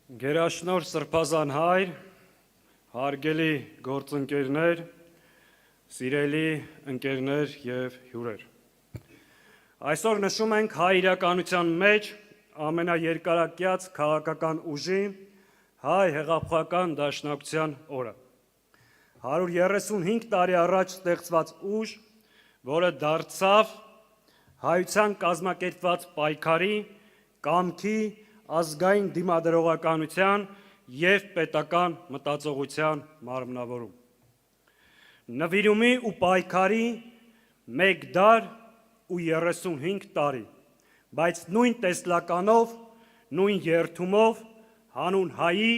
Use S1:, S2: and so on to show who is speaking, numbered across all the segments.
S1: Գերաշնոր Սրբազան հայր, հարգելի գործընկերներ, սիրելի ընկերներ և հյուրեր։ Այսօր նշում ենք հայ իրականության մեջ ամենաերկարակյաց քաղաքական ուժի հայ հեղափոխական դաշնակցության օրը։ 135 տարի առաջ ստեղծված ուժ, որը դարձավ հայության կազմակերպված պայքարի, կամքի, ազգային դիմադրողականության և պետական մտածողության մարմնավորում։ Նվիրումի ու պայքարի մեկ դար ու 35 տարի, բայց նույն տեսլականով, նույն երդումով, հանուն հայի,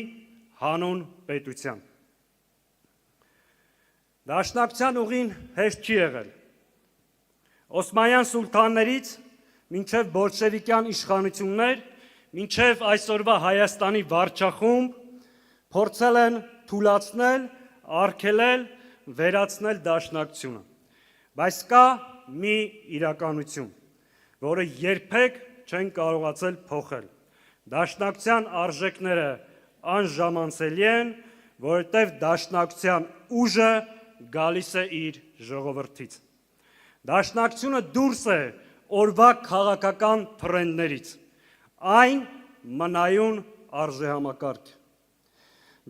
S1: հանուն պետության։ Դաշնակցության ուղին հեշտ չի եղել։ Օսմանյան սուլթաններից մինչև բոլշևիկյան իշխանություններ, մինչև այսօրվա Հայաստանի վարչախումբ փորձել են թուլացնել, արգելել, վերացնել դաշնակցությունը, բայց կա մի իրականություն, որը երբեք չեն կարողացել փոխել։ Դաշնակցության արժեքները անժամանցելի են, որովհետև դաշնակցության ուժը գալիս է իր ժողովրդից։ Դաշնակցությունը դուրս է օրվա քաղաքական թրենդներից, այն մնայուն արժեհամակարգ։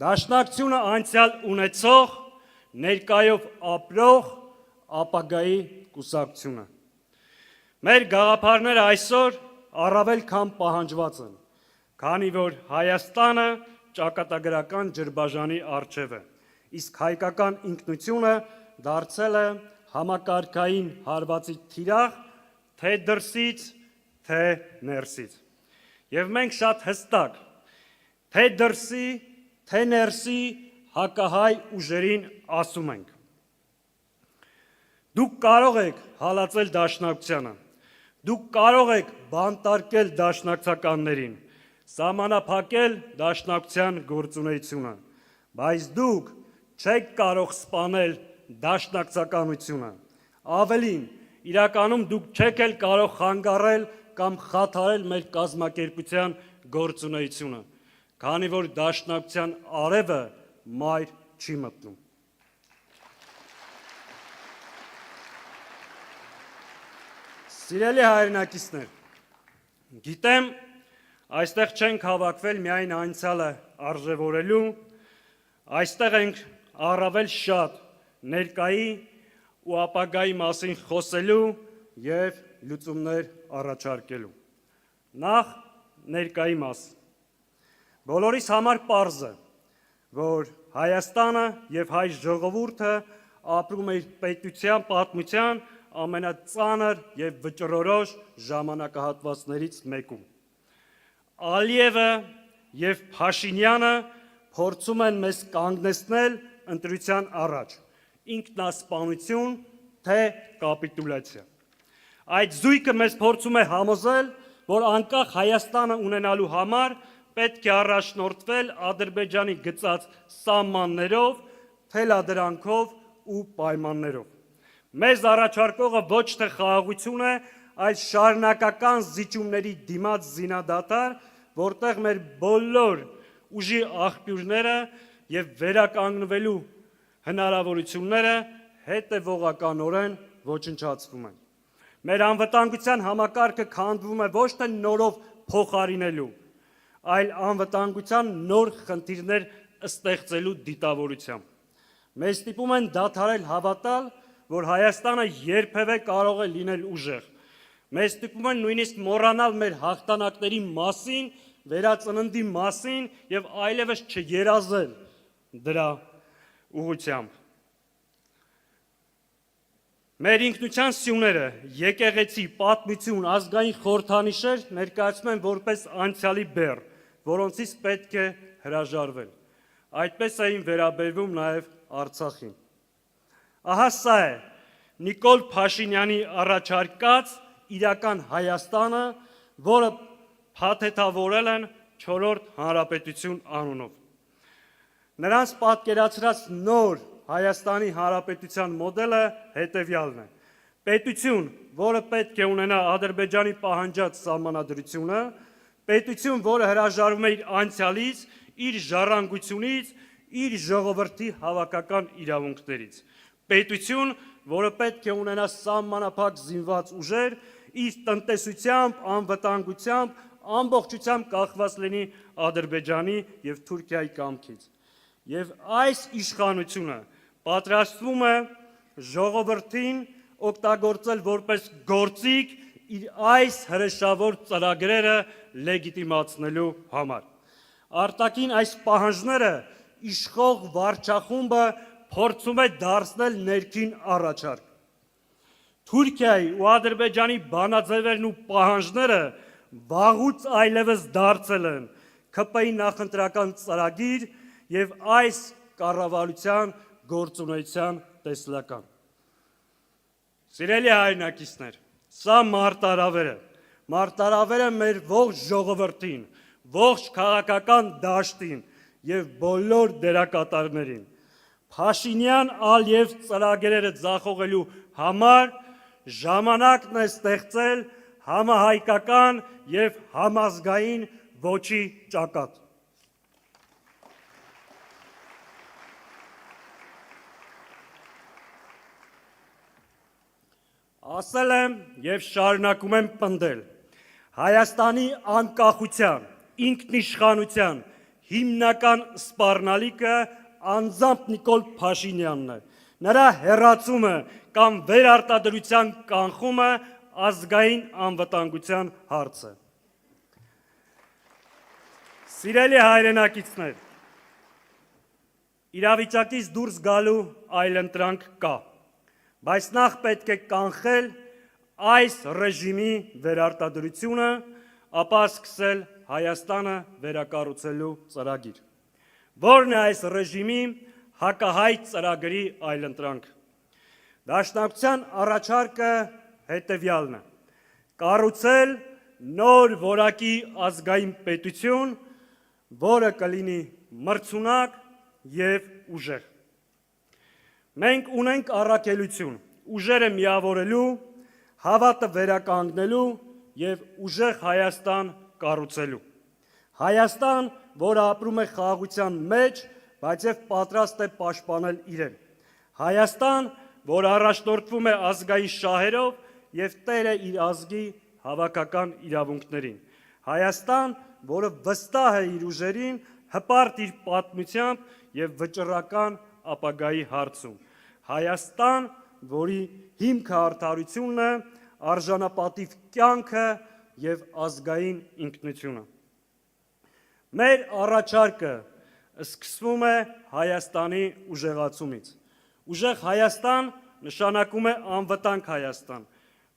S1: Դաշնակցությունը անցյալ ունեցող, ներկայով ապրող ապագայի կուսակցություն է։ Մեր գաղափարները այսօր առավել քան պահանջված են, քանի որ Հայաստանը ճակատագրական ջրբաժանի առջև է, իսկ հայկական ինքնությունը դարձել է համակարգային հարվածի թիրախ, թե դրսից, թե ներսից։ Եվ մենք շատ հստակ, թե դրսի, թե ներսի հակահայ ուժերին ասում ենք. դուք կարող եք հալածել դաշնակցությանը, դուք կարող եք բանտարկել դաշնակցականներին, սահմանափակել դաշնակցության գործունեությունը, բայց դուք չեք կարող սպանել դաշնակցականությունը, ավելին, իրականում դուք չեք էլ կարող խանգարել կամ խաթարել մեր կազմակերպության գործունեությունը, քանի որ դաշնակցության արևը մայր չի մտնում։ Սիրելի հայրենակիցներ, գիտեմ, այստեղ չենք հավաքվել միայն անցյալը արժևորելու, այստեղ ենք առավել շատ ներկայի ու ապագայի մասին խոսելու և լուծումներ առաջարկելու։ Նախ ներկայի մասին։ Բոլորիս համար պարզ է, որ Հայաստանը և հայ ժողովուրդը ապրում է իր պետության պատմության ամենածանր և վճռորոշ ժամանակահատվածներից մեկում։ Ալիևը և Փաշինյանը փորձում են մեզ կանգնեցնել ընտրության առաջ, ինքնասպանություն, թե կապիտուլյացիա։ Այդ զույգը մեզ փորձում է համոզել, որ անկախ Հայաստանը ունենալու համար պետք է առաջնորդվել Ադրբեջանի գծած սահմաններով, թելադրանքով ու պայմաններով։ Մեզ առաջարկողը ոչ թե խաղաղություն է, այլ շարունակական զիջումների դիմաց զինադադար, որտեղ մեր բոլոր ուժի աղբյուրները և վերականգնվելու հնարավորությունները հետևողականորեն ոչնչացվում են։ Մեր անվտանգության համակարգը քանդվում է ոչ թե նորով փոխարինելու, այլ անվտանգության նոր խնդիրներ ստեղծելու դիտավորությամբ։ Մեզ ստիպում են դադարել հավատալ, որ Հայաստանը երբևէ կարող է լինել ուժեղ։ Մեզ ստիպում են նույնիսկ մոռանալ մեր հաղթանակների մասին, վերածննդի մասին և այլևս չերազել դրա ուղղությամբ։ Մեր ինքնության սյուները, եկեղեցի, պատմություն, ազգային խորհրդանիշեր ներկայացում են որպես անցյալի բեռ, որոնցից պետք է հրաժարվել։ Այդպես էին վերաբերվում նաև Արցախին։ Ահա սա է Նիկոլ Փաշինյանի առաջարկած իրական Հայաստանը, որը փաթեթավորել են 4-րդ հանրապետություն անունով։ Նրանց պատկերացրած նոր Հայաստանի Հանրապետության մոդելը հետևյալն է. պետություն, որը պետք է ունենա Ադրբեջանի պահանջած սահմանադրությունը, պետություն, որը հրաժարվում է իր անցյալից, իր ժառանգությունից, իր ժողովրդի հավաքական իրավունքներից, պետություն, որը պետք է ունենա սահմանափակ զինված ուժեր, իր տնտեսությամբ, անվտանգությամբ, ամբողջությամբ կախված լինի Ադրբեջանի և Թուրքիայի կամքից։ Եվ այս իշխանությունը պատրաստվում է ժողովրդին օգտագործել որպես գործիք իր այս հրեշավոր ծրագրերը լեգիտիմացնելու համար։ Արտաքին այս պահանջները իշխող վարչախումբը փորձում է դարձնել ներքին առաջարկ։ Թուրքիայի ու Ադրբեջանի բանաձևերն ու պահանջները վաղուց այլևս դարձել են ՔՊ-ի նախընտրական ծրագիր և այս կառավարության գործունեության տեսլական։ Սիրելի հայրենակիցներ, սա մարտահրավեր է մեր ողջ ժողովրդին, ողջ քաղաքական դաշտին և բոլոր դերակատարներին։ Փաշինյան Ալիև ծրագրերը ձախողելու համար ժամանակն է ստեղծել համահայկական և համազգային ոճի ճակատ։ Ասել եմ և շարունակում եմ պնդել. Հայաստանի անկախության, ինքնիշխանության հիմնական սպառնալիքը անձամբ Նիկոլ Փաշինյանն է, նրա հեռացումը կամ վերարտադրության կանխումը ազգային անվտանգության հարց է։ Սիրելի հայրենակիցներ, իրավիճակից դուրս գալու այլընտրանք կա, բայց նախ պետք է կանխել այս ռեժիմի վերարտադրությունը, ապա սկսել Հայաստանը վերակառուցելու ծրագիր։ Որն է այս ռեժիմի հակահայտ ծրագրի այլընտրանքը։ Դաշնակցության առաջարկը հետևյալն է. կառուցել նոր որակի ազգային պետություն, որը կլինի մրցունակ և ուժեղ։ Մենք ունենք առաքելություն ուժերը միավորելու, հավատը վերականգնելու և ուժեղ Հայաստան կառուցելու։ Հայաստան, որը ապրում է խաղաղության մեջ, բայց և պատրաստ է պաշտպանել իրեն։ Հայաստան, որը առաջնորդվում է ազգային շահերով և տեր է իր ազգի հավաքական իրավունքներին։ Հայաստան, որը վստահ է իր ուժերին, հպարտ իր պատմությամբ և վճռական ապագայի հարցում։ Հայաստան, որի հիմքը արդարությունն է, արժանապատիվ կյանքը և ազգային ինքնությունը։ Մեր առաջարկը սկսվում է Հայաստանի ուժեղացումից։ Ուժեղ Հայաստան նշանակում է անվտանգ Հայաստան,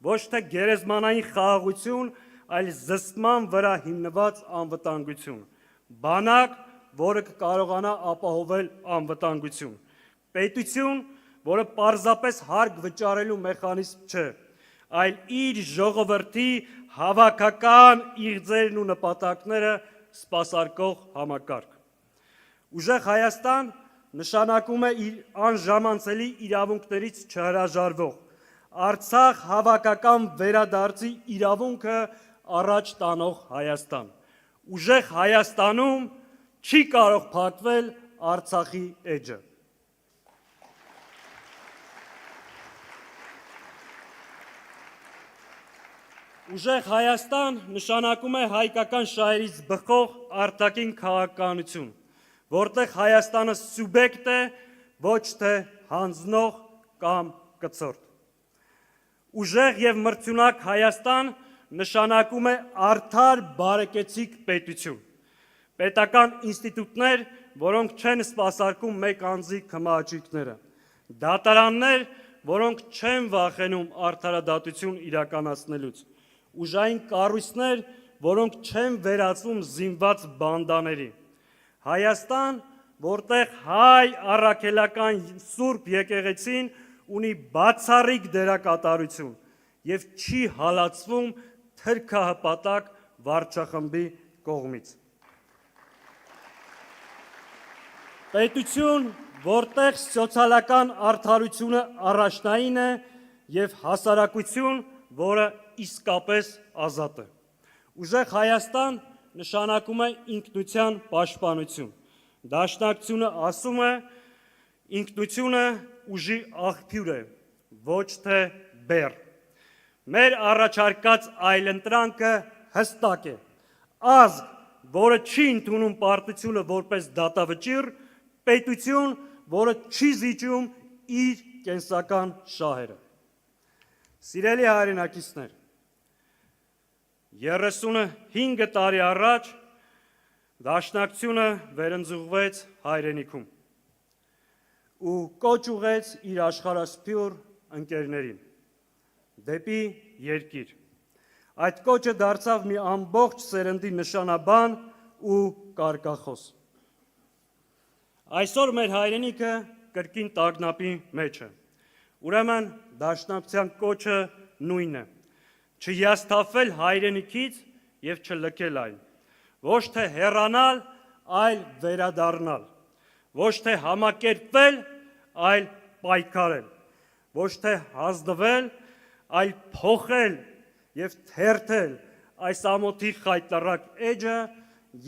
S1: ոչ թե գերեզմանային խաղաղություն, այլ զսպման վրա հիմնված անվտանգություն, բանակ, որը կկարողանա ապահովել անվտանգություն, պետություն, որը պարզապես հարկ վճարելու մեխանիզմ չէ, այլ իր ժողովրդի հավաքական իղձերն ու նպատակները սպասարկող համակարգ։ Ուժեղ Հայաստան նշանակում է իր անժամանցելի իրավունքներից չհրաժարվող, Արցախ հավաքական վերադարձի իրավունքը առաջ տանող Հայաստան։ Ուժեղ Հայաստանում չի կարող փակվել Արցախի էջը։ Ուժեղ Հայաստան նշանակում է հայկական շահերից բխող արտաքին քաղաքականություն, որտեղ Հայաստանը սուբյեկտ է, ոչ թե հանձնող կամ կցորդ։ Ուժեղ և մրցունակ Հայաստան նշանակում է արդար բարեկեցիկ պետություն, պետական ինստիտուտներ, որոնք չեն սպասարկում մեկ անձի քմահաճույքները, դատարաններ, որոնք չեն վախենում արդարադատություն իրականացնելուց, ուժային կառույցներ, որոնք չեն վերածվում զինված բանդաների։ Հայաստան, որտեղ հայ առաքելական Սուրբ եկեղեցին ունի բացառիկ դերակատարություն և չի հալածվում թրքահպատակ վարչախմբի կողմից։ Պետություն, որտեղ սոցիալական արդարությունը առաջնային է և հասարակություն, որը իսկապես ազատ է։ Ուժեղ Հայաստան, նշանակում է ինքնության պաշտպանություն։ Դաշնակցությունը ասում է, ինքնությունը ուժի աղբյուր է, ոչ թե բեռ։ Մեր առաջարկած այլընտրանքը հստակ է։ Ազգ, որը չի ընդունում պարտությունը որպես դատավճիռ, պետություն, որը չի զիջում իր կենսական շահերը։ Սիրելի հայրենակիցներ, 35 տարի առաջ Դաշնակցությունը վերընձուղվեց հայրենիքում ու կոչ ուղեց իր աշխարհասփյուր ընկերներին դեպի երկիր։ Այդ կոչը դարձավ մի ամբողջ սերնդի նշանաբան ու կարգախոս։ Այսօր մեր հայրենիքը կրկին տագնապի մեջ է։ Ուրեմն Դաշնակցության կոչը նույնն է՝ չհիասթափվել հայրենիքից եւ չլքել այն, ոչ թե հեռանալ, այլ վերադառնալ, ոչ թե համակերպվել, այլ պայքարել, ոչ թե հանձնվել, այլ փոխել եւ թերթել այս ամոթի խայտառակ էջը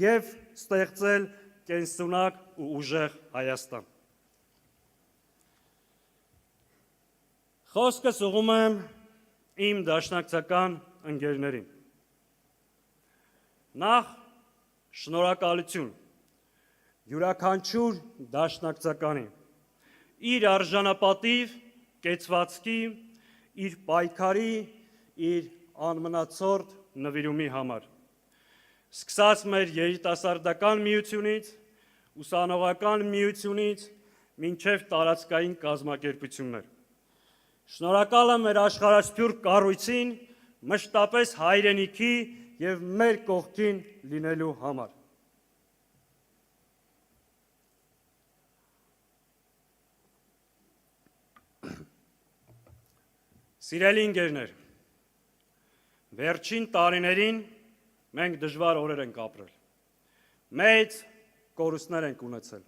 S1: եւ ստեղծել կենսունակ ու ուժեղ Հայաստան։ Խոսքս ուղղում եմ իմ դաշնակցական ընկերներին։ Նախ շնորհակալություն յուրաքանչյուր դաշնակցականի իր արժանապատիվ կեցվածքի, իր պայքարի, իր անմնացորդ նվիրումի համար։ Սկսած մեր երիտասարդական միությունից, ուսանողական միությունից, մինչև տարածքային կազմակերպություններ։ Շնորհակալ եմ մեր աշխարհասփյուր կառույցին մշտապես հայրենիքի եւ մեր կողքին լինելու համար։ Սիրելի ընկերներ, վերջին տարիներին մենք դժվար օրեր ենք ապրել։ Մեծ կորուստներ ենք ունեցել։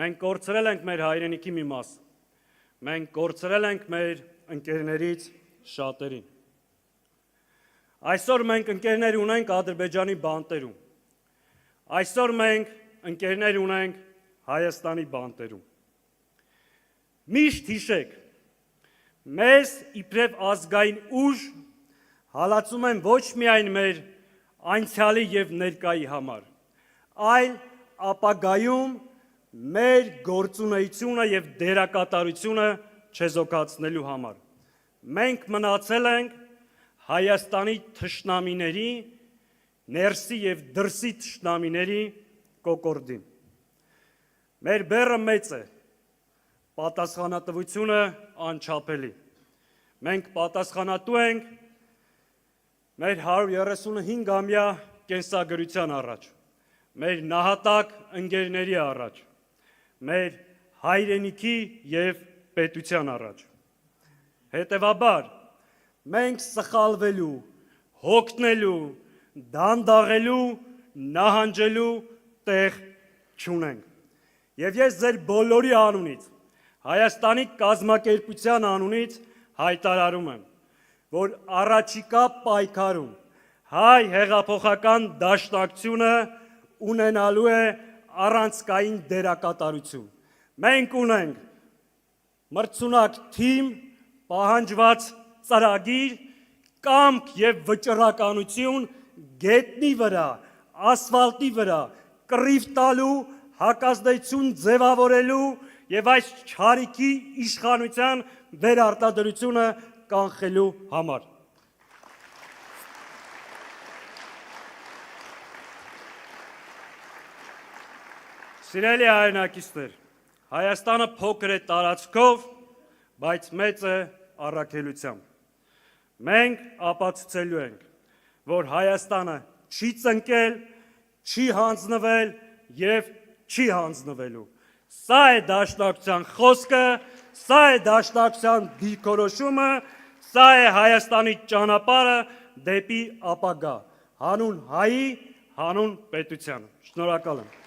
S1: Մենք կորցրել ենք մեր հայրենիքի մի մաս։ Մենք կորցրել ենք մեր ընկերներից շատերին։ Այսօր մենք ընկերներ ունենք Ադրբեջանի բանտերում։ Այսօր մենք ընկերներ ունենք Հայաստանի բանտերում։ Միշտ հիշեք, մեզ իբրև ազգային ուժ հալածում են ոչ միայն մեր անցյալի եւ ներկայի համար, այլ ապագայում մեր գործունեությունը եւ դերակատարությունը չեզոքացնելու համար։ Մենք մնացել ենք Հայաստանի թշնամիների, ներսի եւ դրսի թշնամիների կոկորդին։ Մեր բեռը մեծ է, պատասխանատվությունը անչափելի։ Մենք պատասխանատու ենք մեր 135-ամյա կենսագրության առաջ, մեր նահատակ ընկերների առաջ, մեր հայրենիքի եւ պետության առաջ։ Հետևաբար, մենք սխալվելու, հոգնելու, դանդաղելու, նահանջելու տեղ չունենք։ Եվ ես ձեր բոլորի անունից, Հայաստանի կազմակերպության անունից հայտարարում եմ, որ առաջիկա պայքարում հայ հեղափոխական դաշնակցությունը ունենալու է առանցքային դերակատարություն։ Մենք ունենք մրցունակ թիմ, պահանջված ծրագիր, կամք եւ վճռականություն գետնի վրա, ասֆալտի վրա կռիվ տալու, հակազդեցություն ձևավորելու եւ այս չարիքի իշխանության վերարտադրությունը կանխելու համար։ Սիրելի հայրենակիցներ, Հայաստանը փոքր է տարածքով, բայց մեծ է առաքելությամբ։ Մենք ապացուցելու ենք, որ Հայաստանը չի ծնկել, չի հանձնվել եւ չի հանձնվելու։ Սա է դաշնակցության խոսքը, սա է դաշնակցության դիրքորոշումը, սա է Հայաստանի ճանապարհը դեպի ապագա, հանուն հայի, հանուն պետության։ Շնորհակալ եմ։